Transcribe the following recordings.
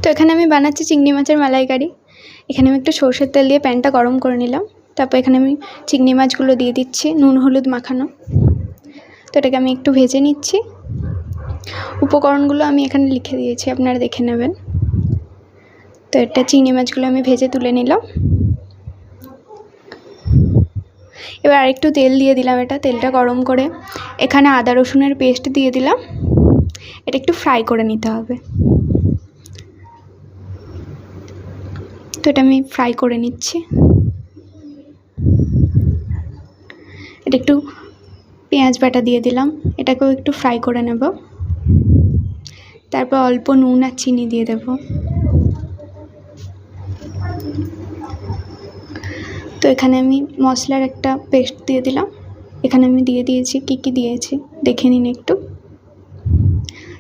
তো এখানে আমি বানাচ্ছি চিংড়ি মাছের মালাইকারি। এখানে আমি একটু সরষের তেল দিয়ে প্যানটা গরম করে নিলাম। তারপর এখানে আমি চিংড়ি মাছগুলো দিয়ে দিচ্ছি, নুন হলুদ মাখানো। তো এটাকে আমি একটু ভেজে নিচ্ছি। উপকরণগুলো আমি এখানে লিখে দিয়েছি, আপনারা দেখে নেবেন। তো এটা চিংড়ি মাছগুলো আমি ভেজে তুলে নিলাম। এবার আরেকটু তেল দিয়ে দিলাম। তেলটা গরম করে এখানে আদা রসুনের পেস্ট দিয়ে দিলাম। এটা একটু ফ্রাই করে নিতে হবে। তো এটা আমি ফ্রাই করে নিচ্ছি। এটা একটু পেঁয়াজ বাটা দিয়ে দিলাম, এটাকেও একটু ফ্রাই করে নেব। তারপর অল্প নুন আর চিনি দিয়ে দেব। তো এখানে আমি মশলার একটা পেস্ট দিয়ে দিলাম। এখানে আমি দিয়ে দিয়েছি, কী দিয়েছি দেখে নিন একটু।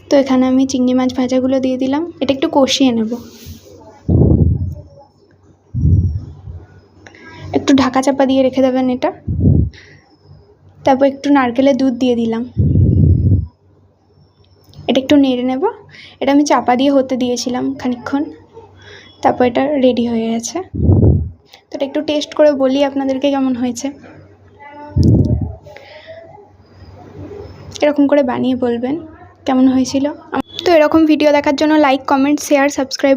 তো এখানে আমি চিংড়ি মাছ ভাজাগুলো দিয়ে দিলাম। এটা একটু কষিয়ে নেব। একটু ঢাকা চাপা দিয়ে রেখে দেবেন এটা। তারপর একটু নারকেলের দুধ দিয়ে দিলাম। এটা একটু নেড়ে নেব। এটা আমি চাপা দিয়ে হতে দিয়েছিলাম খানিকক্ষণ। তারপর এটা রেডি হয়ে গেছে। তো এটা একটু টেস্ট করে বলি আপনাদেরকে কেমন হয়েছে। এরকম করে বানিয়ে বলবেন কেমন হয়েছিল। তো এরকম ভিডিও দেখার জন্য লাইক, কমেন্ট, শেয়ার, সাবস্ক্রাইব